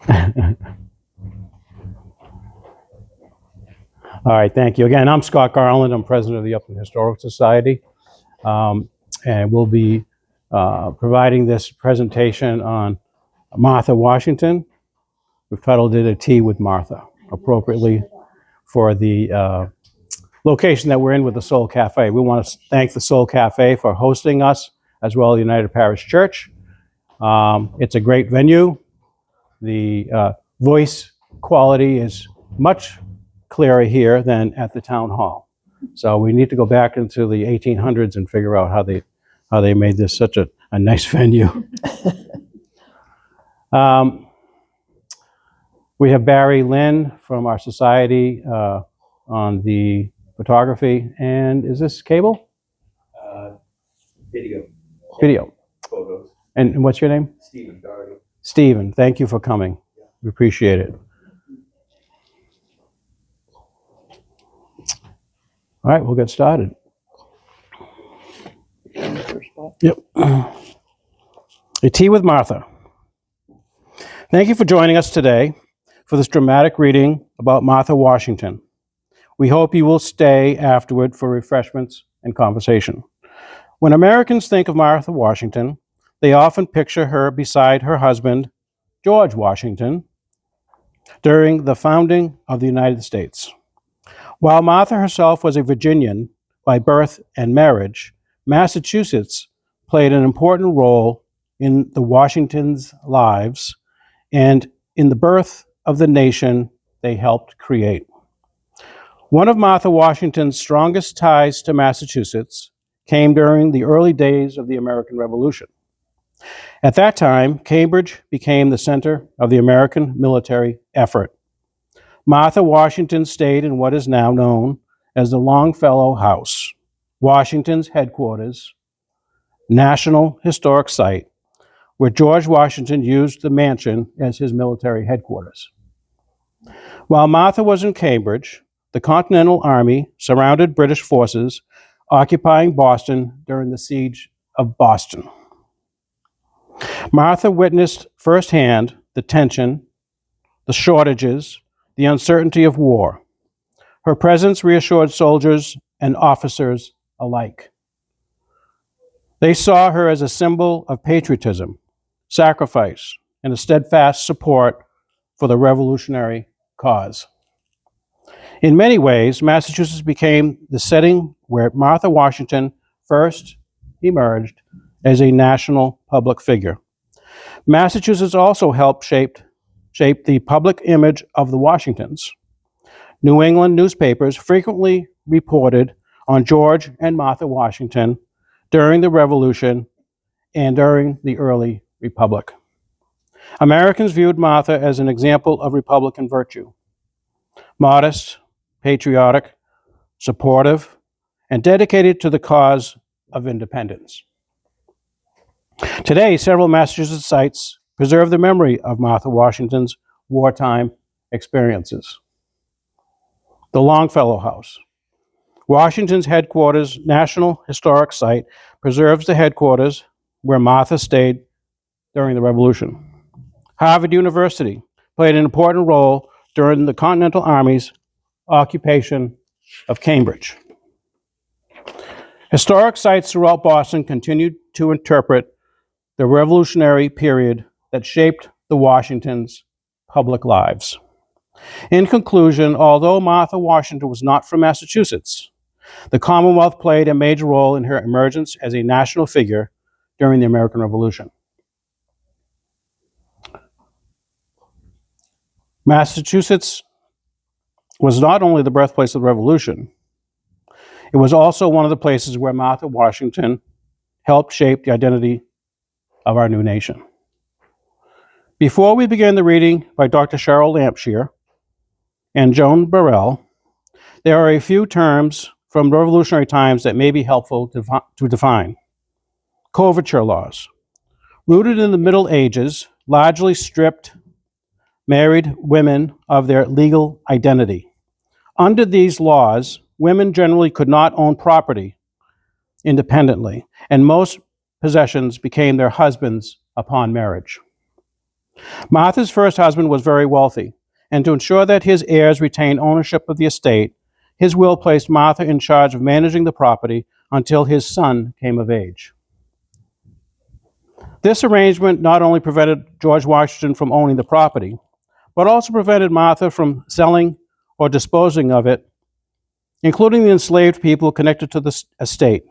All right, thank you. Again, I'm Scott Garland. I'm president of the Upland Historical Society. And we'll be providing this presentation on Martha Washington. We've titled it A Tea with Martha, appropriately for the location that we're in with the Soul Cafe. We want to thank the Soul Cafe for hosting us, as well as the United Parish Church. It's a great venue. The voice quality is much clearer here than at the town hall. So we need to go back into the 1800s and figure out how they made this such a nice venue. We have Barry Lynn from our society on the photography. And is this cable? Video. Video. Photos. And what's your name? Stephen Doherty. Stephen, thank you for coming. We appreciate it. All right, we'll get started. Yep. A Tea with Martha. Thank you for joining us today for this dramatic reading about Martha Washington. We hope you will stay afterward for refreshments and conversation. When Americans think of Martha Washington, they often picture her beside her husband, George Washington, during the founding of the United States. While Martha herself was a Virginian by birth and marriage, Massachusetts played an important role in the Washingtons' lives and in the birth of the nation they helped create. One of Martha Washington's strongest ties to Massachusetts came during the early days of the American Revolution. At that time, Cambridge became the center of the American military effort. Martha Washington stayed in what is now known as the Longfellow House, Washington's headquarters, National Historic Site, where George Washington used the mansion as his military headquarters. While Martha was in Cambridge, the Continental Army surrounded British forces occupying Boston during the Siege of Boston. Martha witnessed firsthand the tension, the shortages, the uncertainty of war. Her presence reassured soldiers and officers alike. They saw her as a symbol of patriotism, sacrifice, and a steadfast support for the revolutionary cause. In many ways, Massachusetts became the setting where Martha Washington first emerged as a national public figure. Massachusetts also helped shape the public image of the Washingtons. New England newspapers frequently reported on George and Martha Washington during the Revolution and during the early Republic. Americans viewed Martha as an example of Republican virtue: modest, patriotic, supportive, and dedicated to the cause of independence. Today, several Massachusetts sites preserve the memory of Martha Washington's wartime experiences. The Longfellow House, Washington's headquarters National Historic Site, preserves the headquarters where Martha stayed during the Revolution. Harvard University played an important role during the Continental Army's occupation of Cambridge. Historic sites throughout Boston continued to interpret the revolutionary period that shaped the Washingtons' public lives. In conclusion, although Martha Washington was not from Massachusetts, the Commonwealth played a major role in her emergence as a national figure during the American Revolution. Massachusetts was not only the birthplace of the Revolution, it was also one of the places where Martha Washington helped shape the identity of our new nation. Before we begin the reading by Dr. Cheryl Lampshire and Joan Burrell, there are a few terms from revolutionary times that may be helpful to define. Coverture laws, rooted in the Middle Ages, largely stripped married women of their legal identity. Under these laws, women generally could not own property independently, and most possessions became their husbands' upon marriage. Martha's first husband was very wealthy, and to ensure that his heirs retained ownership of the estate, his will placed Martha in charge of managing the property until his son came of age. This arrangement not only prevented George Washington from owning the property, but also prevented Martha from selling or disposing of it, including the enslaved people connected to the estate,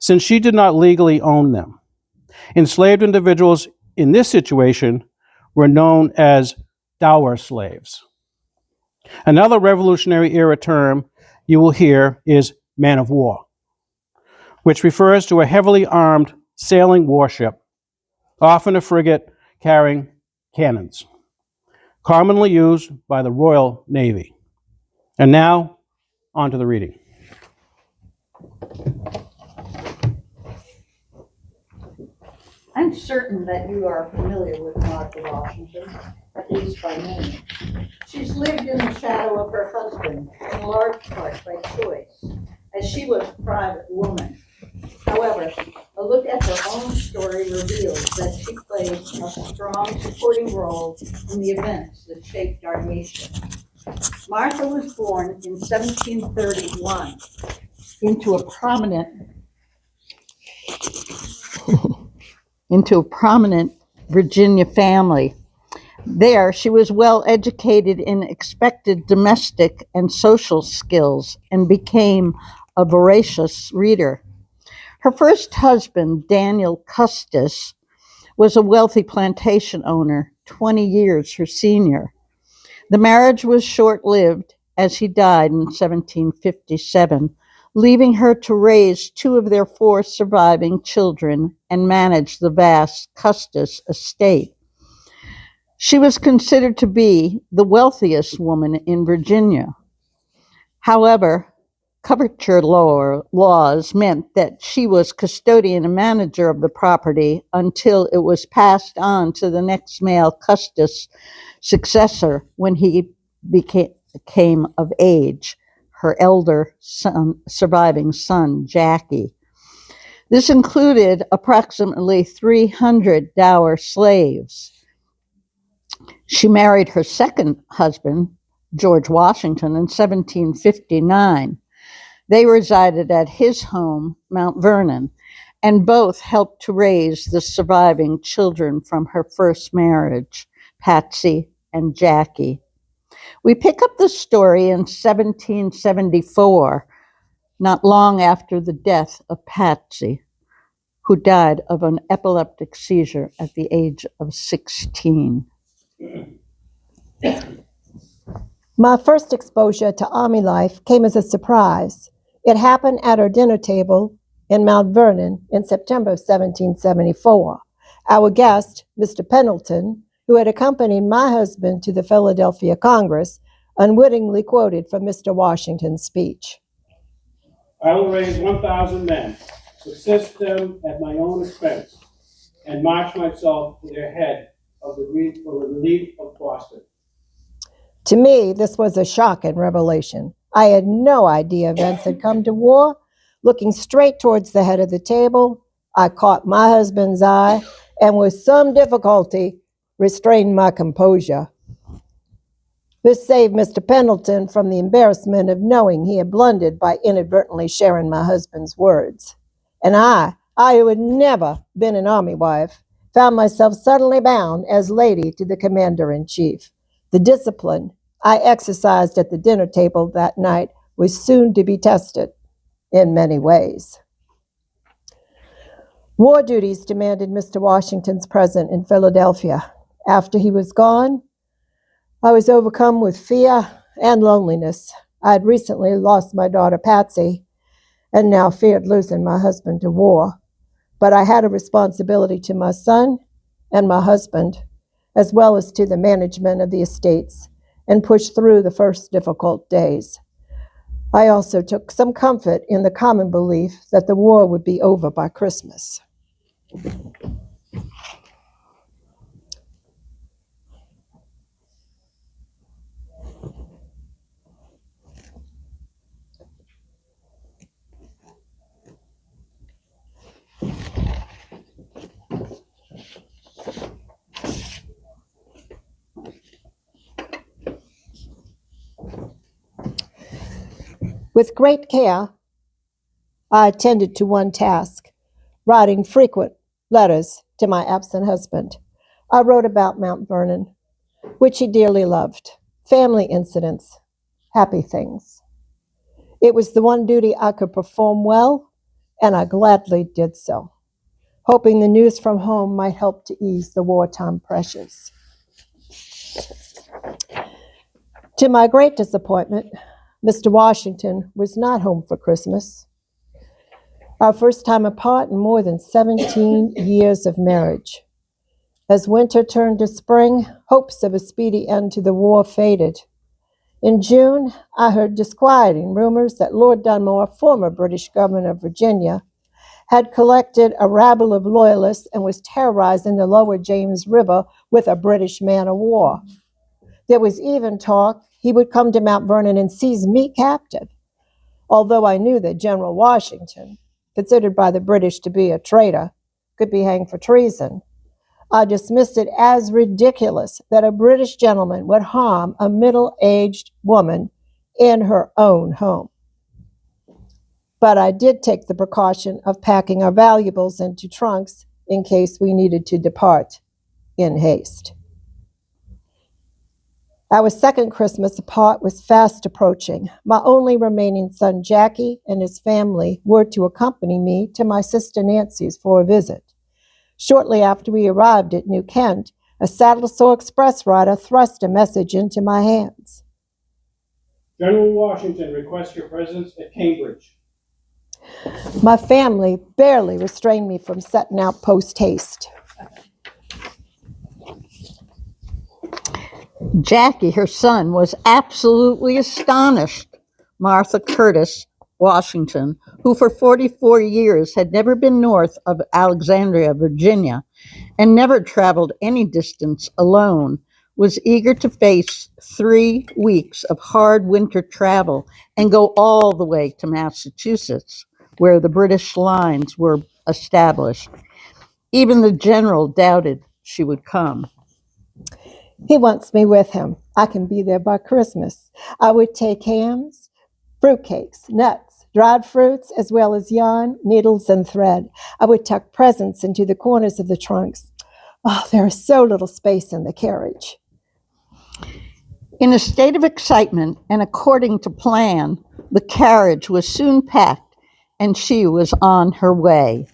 since she did not legally own them. Enslaved individuals in this situation were known as dower slaves. Another Revolutionary era term you will hear is man of war, which refers to a heavily armed sailing warship, often a frigate carrying cannons, commonly used by the Royal Navy. And now, on to the reading. I'm certain that you are familiar with Martha Washington, at least by name. She's lived in the shadow of her husband, in large part by choice, as she was a private woman. However, a look at her own story reveals that she played a strong supporting role in the events that shaped our nation. Martha was born in 1731 into a prominent Virginia family. There, she was well educated in expected domestic and social skills and became a voracious reader. Her first husband, Daniel Custis, was a wealthy plantation owner, 20 years her senior. The marriage was short-lived, as he died in 1757, leaving her to raise two of their four surviving children and manage the vast Custis estate. She was considered to be the wealthiest woman in Virginia. However, coverture laws meant that she was custodian and manager of the property until it was passed on to the next male Custis successor when he became of age, her elder son, surviving son, Jackie. This included approximately 300 dower slaves. She married her second husband, George Washington, in 1759. They resided at his home, Mount Vernon, and both helped to raise the surviving children from her first marriage, Patsy and Jackie. We pick up the story in 1774, not long after the death of Patsy, who died of an epileptic seizure at the age of 16. My first exposure to Army life came as a surprise. It happened at our dinner table in Mount Vernon in September 1774. Our guest, Mr. Pendleton, who had accompanied my husband to the Philadelphia Congress, unwittingly quoted from Mr. Washington's speech. I will raise 1,000 men, subsist them at my own expense, and march myself to their head for the relief of Boston. To me, this was a shock and revelation. I had no idea events had come to war. Looking straight towards the head of the table, I caught my husband's eye and with some difficulty restrained my composure. This saved Mr. Pendleton from the embarrassment of knowing he had blundered by inadvertently sharing my husband's words. And I who had never been an Army wife, found myself suddenly bound as lady to the Commander-in-Chief. The discipline I exercised at the dinner table that night was soon to be tested in many ways. War duties demanded Mr. Washington's presence in Philadelphia. After he was gone, I was overcome with fear and loneliness. I had recently lost my daughter Patsy and now feared losing my husband to war. But I had a responsibility to my son and my husband, as well as to the management of the estates, and pushed through the first difficult days. I also took some comfort in the common belief that the war would be over by Christmas. With great care, I attended to one task, writing frequent letters to my absent husband. I wrote about Mount Vernon, which he dearly loved, family incidents, happy things. It was the one duty I could perform well, and I gladly did so, hoping the news from home might help to ease the wartime pressures. To my great disappointment, Mr. Washington was not home for Christmas. Our first time apart in more than 17 years of marriage. As winter turned to spring, hopes of a speedy end to the war faded. In June, I heard disquieting rumors that Lord Dunmore, former British governor of Virginia, had collected a rabble of loyalists and was terrorizing the lower James River with a British man-of-war. There was even talk he would come to Mount Vernon and seize me captive, although I knew that General Washington, considered by the British to be a traitor, could be hanged for treason. I dismissed it as ridiculous that a British gentleman would harm a middle-aged woman in her own home. But I did take the precaution of packing our valuables into trunks in case we needed to depart in haste. Our second Christmas apart was fast approaching. My only remaining son, Jackie, and his family were to accompany me to my sister Nancy's for a visit. Shortly after we arrived at New Kent, a Saddle-Sore Express rider thrust a message into my hands. General Washington requests your presence at Cambridge. My family barely restrained me from setting out post-haste. Jackie, her son, was absolutely astonished. Martha Curtis Washington, who for 44 years had never been north of Alexandria, Virginia, and never traveled any distance alone, was eager to face 3 weeks of hard winter travel and go all the way to Massachusetts, where the British lines were established. Even the general doubted she would come. He wants me with him. I can be there by Christmas. I would take hams, fruitcakes, nuts, dried fruits, as well as yarn, needles, and thread. I would tuck presents into the corners of the trunks. Oh, there is so little space in the carriage. In a state of excitement and according to plan, the carriage was soon packed and she was on her way.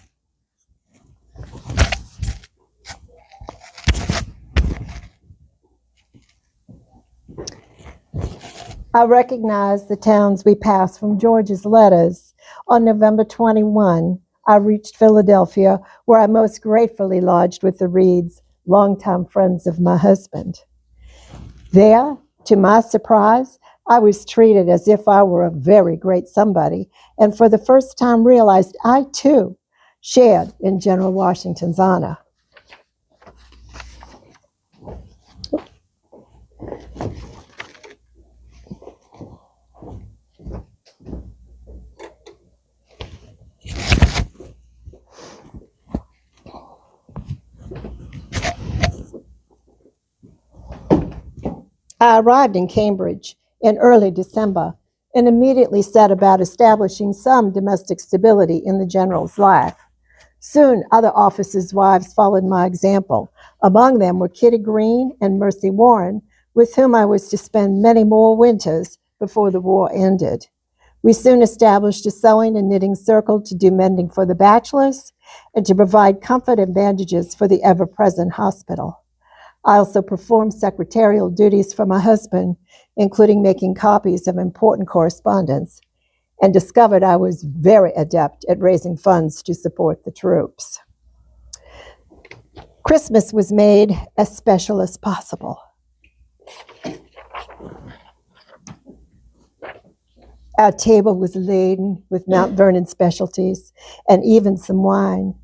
I recognize the towns we passed from George's letters. On November 21, I reached Philadelphia, where I most gratefully lodged with the Reeds, longtime friends of my husband. There, to my surprise, I was treated as if I were a very great somebody, and for the first time realized I, too, shared in General Washington's honor. I arrived in Cambridge in early December and immediately set about establishing some domestic stability in the general's life. Soon, other officers' wives followed my example. Among them were Kitty Green and Mercy Warren, with whom I was to spend many more winters before the war ended. We soon established a sewing and knitting circle to do mending for the bachelors and to provide comfort and bandages for the ever-present hospital. I also performed secretarial duties for my husband, including making copies of important correspondence, and discovered I was very adept at raising funds to support the troops. Christmas was made as special as possible. Our table was laden with Mount Vernon specialties and even some wine.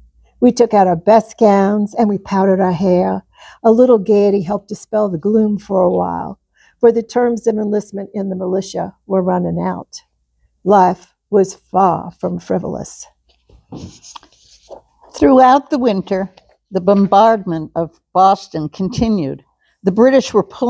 We took out our best gowns and we powdered our hair. A little gaiety helped dispel the gloom for a while, for the terms of enlistment in the militia were running out. Life was far from frivolous. Throughout the winter, the bombardment of Boston continued. The British were pulling